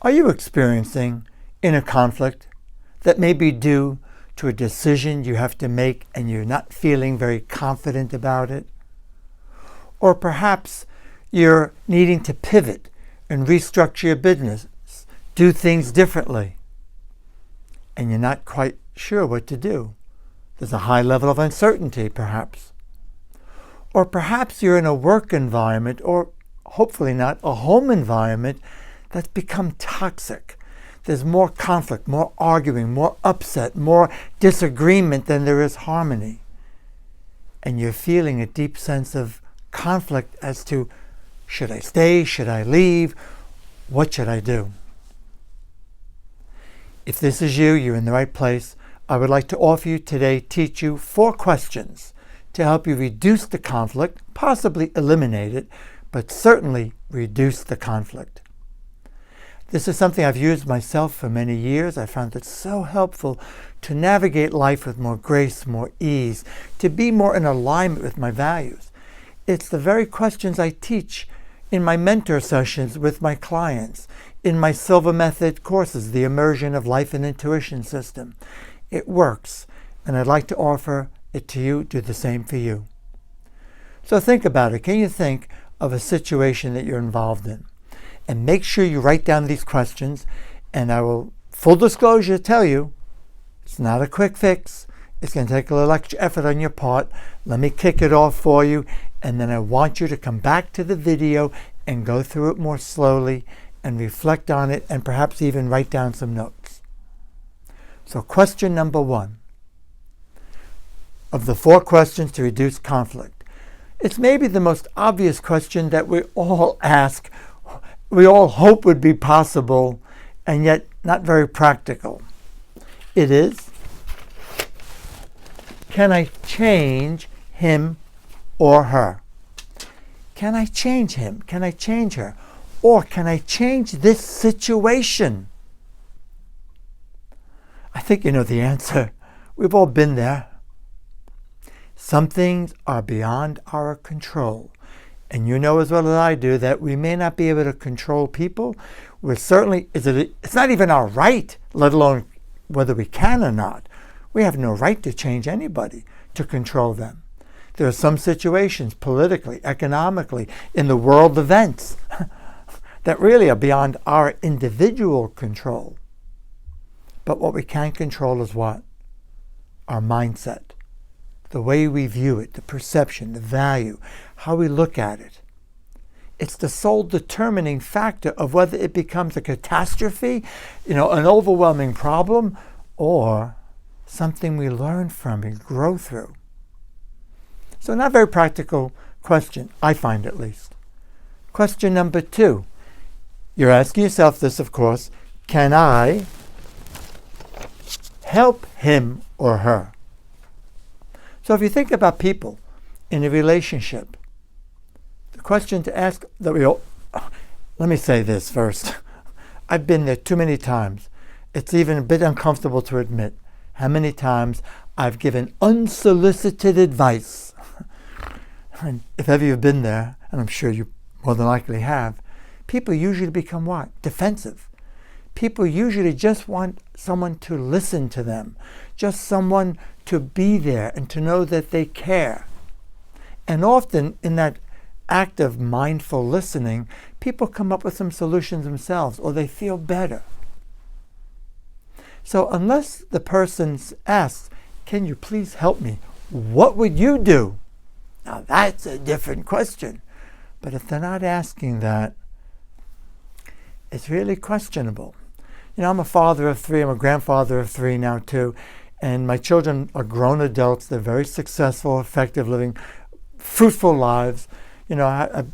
Are you experiencing inner conflict that may be due to a decision you have to make and you're not feeling very confident about it? Or perhaps you're needing to pivot and restructure your business, do things differently, and you're not quite sure what to do. There's a high level of uncertainty, perhaps. Or perhaps you're in a work environment, or hopefully not, a home environment that's become toxic. There's more conflict, more arguing, more upset, more disagreement than there is harmony. And you're feeling a deep sense of conflict as to, should I stay? Should I leave? What should I do? If this is you, you're in the right place. I would like to offer you today, teach you 4 questions to help you reduce the conflict, possibly eliminate it, but certainly reduce the conflict. This is something I've used myself for many years. I found it so helpful to navigate life with more grace, more ease, to be more in alignment with my values. It's the very questions I teach in my mentor sessions with my clients, in my Silva Method courses, the Immersion of Life and Intuition system. It works, and I'd like to offer it to you, do the same for you. So think about it. Can you think of a situation that you're involved in? And make sure you write down these questions, and I will, full disclosure, tell you, it's not a quick fix. It's going to take a little extra effort on your part. Let me kick it off for you, and then I want you to come back to the video and go through it more slowly and reflect on it, and perhaps even write down some notes. So question number 1 of the 4 questions to reduce conflict. It's maybe the most obvious question that we all ask, we all hope would be possible, and yet not very practical. It is, can I change him or her? Can I change him? Can I change her? Or can I change this situation? I think you know the answer. We've all been there. Some things are beyond our control. And you know as well as I do that we may not be able to control people. It's not even our right, let alone whether we can or not. We have no right to change anybody, to control them. There are some situations, politically, economically, in the world events, that really are beyond our individual control. But what we can control is what? Our mindset. The way we view it, the perception, the value, how we look at it. It's the sole determining factor of whether it becomes a catastrophe, an overwhelming problem, or something we learn from and grow through. So not a very practical question, I find at least. Question number 2. You're asking yourself this, of course, can I help him or her? So if you think about people in a relationship, the question to ask that let me say this first. I've been there too many times. It's even a bit uncomfortable to admit how many times I've given unsolicited advice. And if ever you've been there, and I'm sure you more than likely have, people usually become what? Defensive. People usually just want someone to listen to them, just someone to be there and to know that they care. And often in that act of mindful listening, people come up with some solutions themselves, or they feel better. So unless the person asks, can you please help me? What would you do? Now that's a different question. But if they're not asking that, it's really questionable. I'm a father of 3. I'm a grandfather of 3 now too. And my children are grown adults. They're very successful, effective, living fruitful lives. A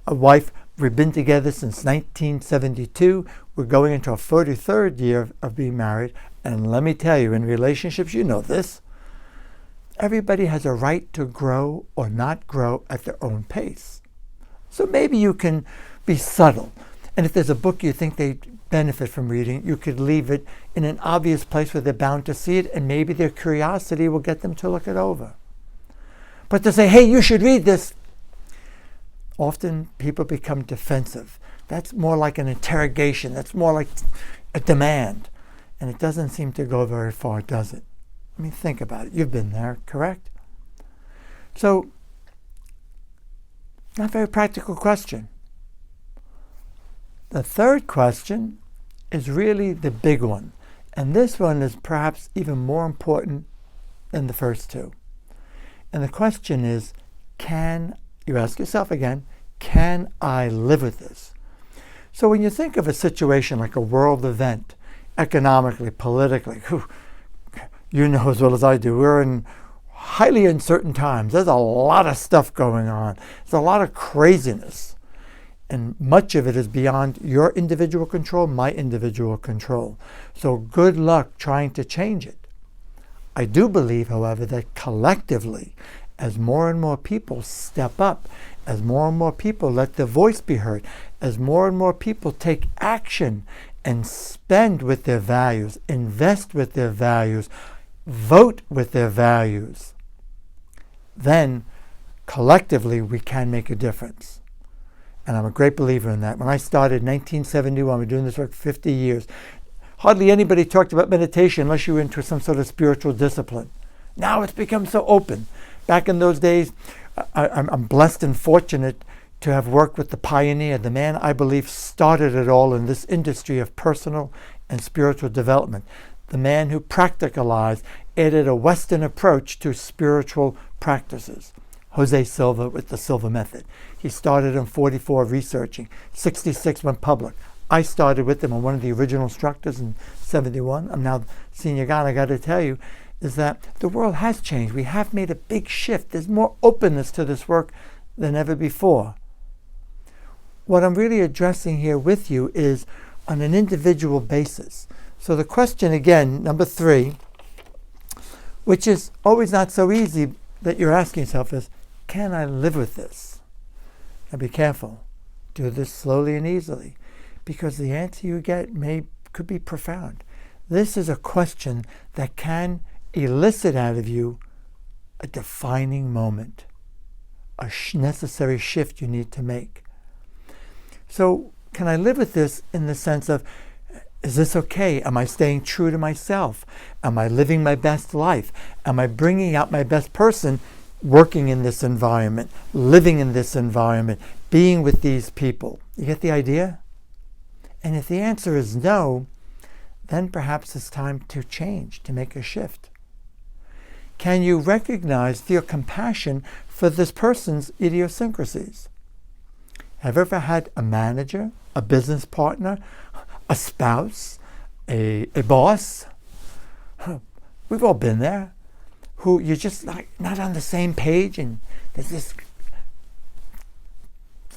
wife, we've been together since 1972. We're going into our 43rd year of being married. And let me tell you, in relationships, you know this, everybody has a right to grow or not grow at their own pace. So maybe you can be subtle. And if there's a book you think they benefit from reading, you could leave it in an obvious place where they're bound to see it, and maybe their curiosity will get them to look it over. But to say, hey, you should read this, often people become defensive. That's more like an interrogation. That's more like a demand. And it doesn't seem to go very far, does it? I mean, think about it. You've been there, correct? So, not a very practical question. The third question is really the big one. And this one is perhaps even more important than the first two. And the question is, you ask yourself again, can I live with this? So when you think of a situation like a world event, economically, politically, you know as well as I do, we're in highly uncertain times. There's a lot of stuff going on. There's a lot of craziness. And much of it is beyond your individual control, my individual control. So good luck trying to change it. I do believe, however, that collectively, as more and more people step up, as more and more people let their voice be heard, as more and more people take action and spend with their values, invest with their values, vote with their values, then collectively we can make a difference. And I'm a great believer in that. When I started in 1971, we're doing this work for 50 years, hardly anybody talked about meditation unless you were into some sort of spiritual discipline. Now it's become so open. Back in those days, I'm blessed and fortunate to have worked with the pioneer, the man I believe started it all in this industry of personal and spiritual development, the man who practicalized, added a Western approach to spiritual practices. Jose Silva with the Silva Method. He started in 44 researching, 66 went public. I started with him. I'm one of the original instructors in 71. I'm now senior guy, and I got to tell you, is that the world has changed. We have made a big shift. There's more openness to this work than ever before. What I'm really addressing here with you is on an individual basis. So the question again, number 3, which is always not so easy that you're asking yourself is, can I live with this? Now be careful. Do this slowly and easily, because the answer you get could be profound. This is a question that can elicit out of you a defining moment, a necessary shift you need to make. So can I live with this in the sense of, is this okay? Am I staying true to myself? Am I living my best life? Am I bringing out my best person, working in this environment, living in this environment, being with these people? You get the idea? And if the answer is no, then perhaps it's time to change, to make a shift. Can you recognize, feel compassion for this person's idiosyncrasies? Have you ever had a manager, a business partner, a spouse, a boss? We've all been there. Who you're just not on the same page, and there's this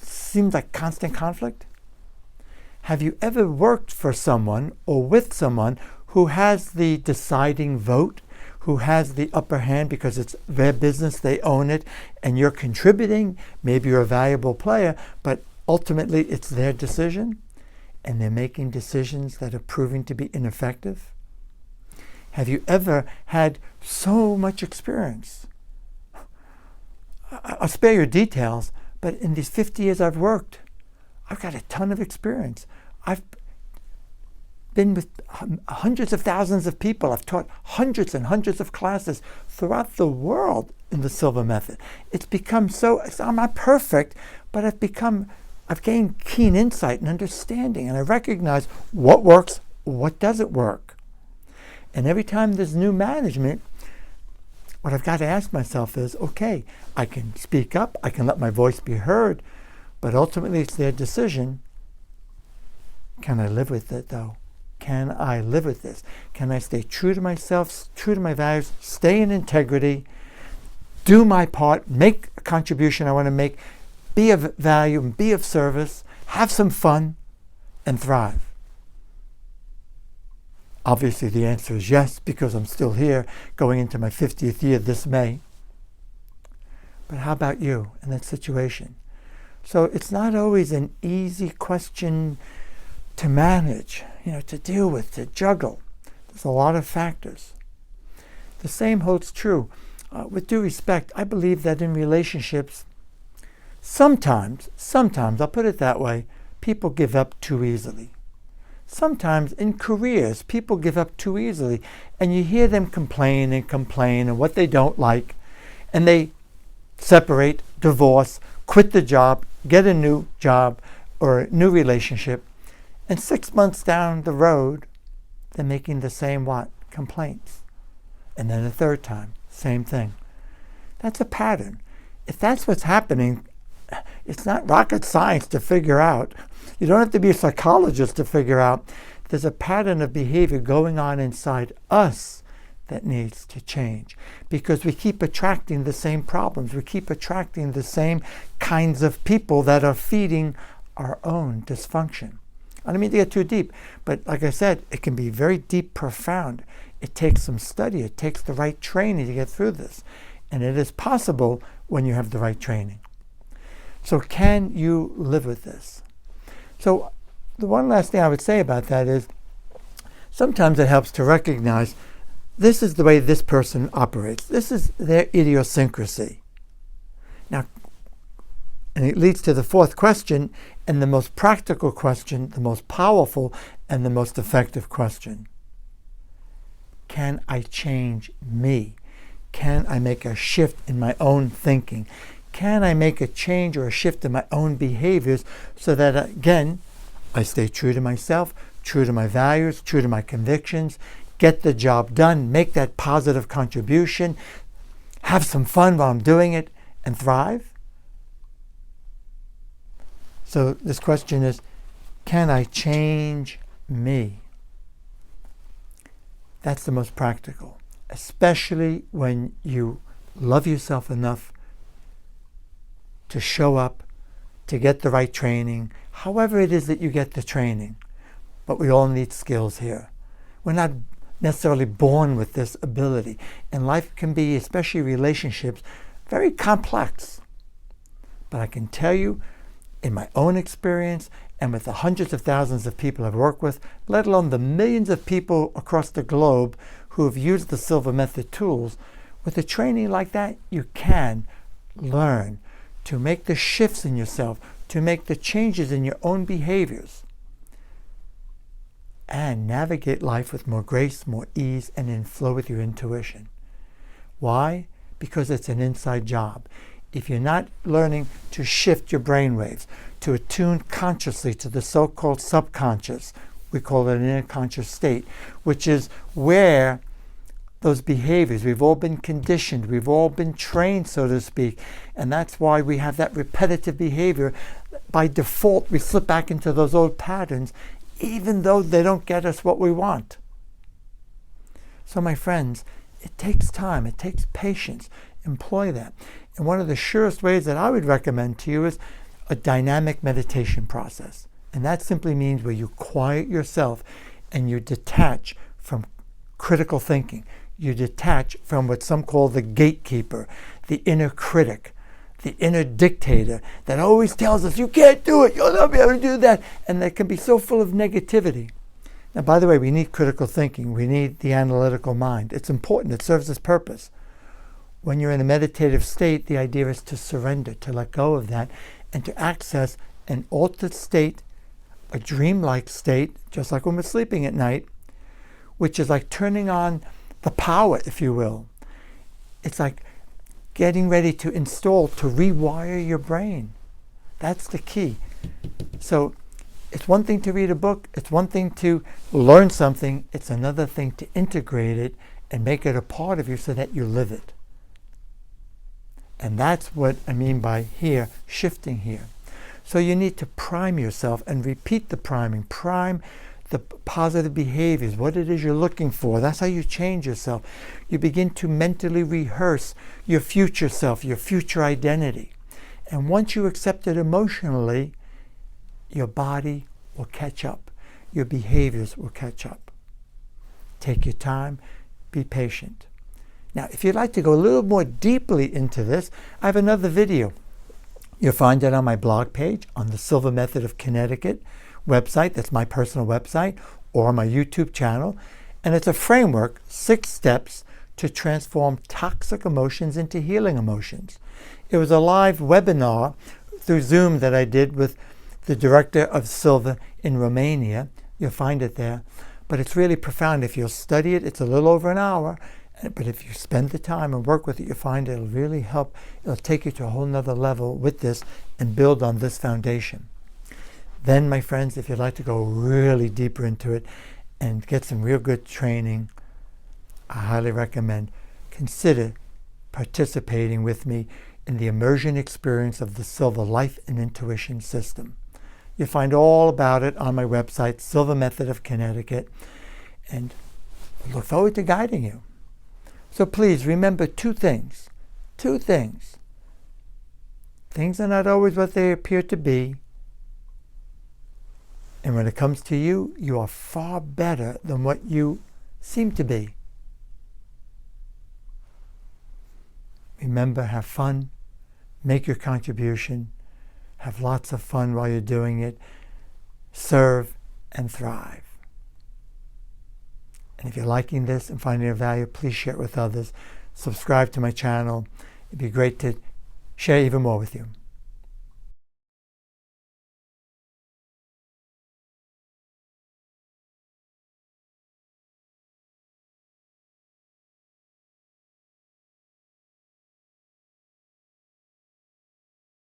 seems like constant conflict? Have you ever worked for someone or with someone who has the deciding vote, who has the upper hand because it's their business, they own it, and you're contributing, maybe you're a valuable player, but ultimately it's their decision, and they're making decisions that are proving to be ineffective? Have you ever had so much experience? I'll spare your details, but in these 50 years I've worked, I've got a ton of experience. I've been with hundreds of thousands of people. I've taught hundreds and hundreds of classes throughout the world in the Silva Method. It's become I'm not perfect, but I've gained keen insight and understanding, and I recognize what works, what doesn't work. And every time there's new management, what I've got to ask myself is, okay, I can speak up, I can let my voice be heard, but ultimately it's their decision. Can I live with it though? Can I live with this? Can I stay true to myself, true to my values, stay in integrity, do my part, make a contribution I want to make, be of value and be of service, have some fun, and thrive? Obviously the answer is yes, because I'm still here going into my 50th year this May. But how about you in that situation? So it's not always an easy question to manage, to deal with, to juggle. There's a lot of factors. The same holds true. With due respect, I believe that in relationships, sometimes, I'll put it that way, people give up too easily. Sometimes in careers, people give up too easily, and you hear them complain and what they don't like, and they separate, divorce, quit the job, get a new job or a new relationship, and 6 months down the road, they're making the same complaints. And then a third time, same thing. That's a pattern. If that's what's happening, it's not rocket science to figure out. You don't have to be a psychologist to figure out there's a pattern of behavior going on inside us that needs to change, because we keep attracting the same problems. We keep attracting the same kinds of people that are feeding our own dysfunction. I don't mean to get too deep, but like I said, it can be very deep, profound. It takes some study. It takes the right training to get through this. And it is possible when you have the right training. So can you live with this? So the one last thing I would say about that is sometimes it helps to recognize this is the way this person operates. This is their idiosyncrasy. Now, and it leads to the fourth question, and the most practical question, the most powerful and the most effective question. Can I change me? Can I make a shift in my own thinking? Can I make a change or a shift in my own behaviors so that, again, I stay true to myself, true to my values, true to my convictions, get the job done, make that positive contribution, have some fun while I'm doing it, and thrive? So this question is, can I change me? That's the most practical, especially when you love yourself enough to show up, to get the right training, however it is that you get the training. But we all need skills here. We're not necessarily born with this ability. And life can be, especially relationships, very complex. But I can tell you, in my own experience, and with the hundreds of thousands of people I've worked with, let alone the millions of people across the globe who have used the Silva Method tools, with a training like that, you can learn to make the shifts in yourself, to make the changes in your own behaviors, and navigate life with more grace, more ease, and in flow with your intuition. Why? Because it's an inside job. If you're not learning to shift your brainwaves, to attune consciously to the so-called subconscious, we call it an inner conscious state, which is where those behaviors, we've all been conditioned, we've all been trained, so to speak, and that's why we have that repetitive behavior. By default, we slip back into those old patterns, even though they don't get us what we want. So my friends, it takes time, it takes patience. Employ that. And one of the surest ways that I would recommend to you is a dynamic meditation process. And that simply means where you quiet yourself and you detach from critical thinking. You detach from what some call the gatekeeper, the inner critic, the inner dictator that always tells us, you can't do it, you'll not be able to do that. And that can be so full of negativity. Now, by the way, we need critical thinking. We need the analytical mind. It's important. It serves its purpose. When you're in a meditative state, the idea is to surrender, to let go of that, and to access an altered state, a dreamlike state, just like when we're sleeping at night, which is like turning on the power, if you will. It's like getting ready to install, to rewire your brain. That's the key. So it's one thing to read a book, it's one thing to learn something, it's another thing to integrate it and make it a part of you so that you live it. And that's what I mean by here, shifting here. So you need to prime yourself and repeat the priming. Prime the positive behaviors, what it is you're looking for. That's how you change yourself. You begin to mentally rehearse your future self, your future identity. And once you accept it emotionally, your body will catch up. Your behaviors will catch up. Take your time, be patient. Now, if you'd like to go a little more deeply into this, I have another video. You'll find it on my blog page on the Silva Method of Connecticut website. That's my personal website, or my YouTube channel. And it's a framework, 6 steps to transform toxic emotions into healing emotions. It was a live webinar through Zoom that I did with the director of Silva in Romania. You'll find it there. But it's really profound. If you'll study it, it's a little over an hour. But if you spend the time and work with it, you'll find it'll really help. It'll take you to a whole nother level with this and build on this foundation. Then, my friends, if you'd like to go really deeper into it and get some real good training, I highly recommend consider participating with me in the immersion experience of the Silva Life and Intuition System. You'll find all about it on my website, Silva Method of Connecticut, and I look forward to guiding you. So please remember two things. Things are not always what they appear to be. And when it comes to you, you are far better than what you seem to be. Remember, have fun, make your contribution, have lots of fun while you're doing it, serve and thrive. And if you're liking this and finding it of value, please share it with others. Subscribe to my channel. It'd be great to share even more with you.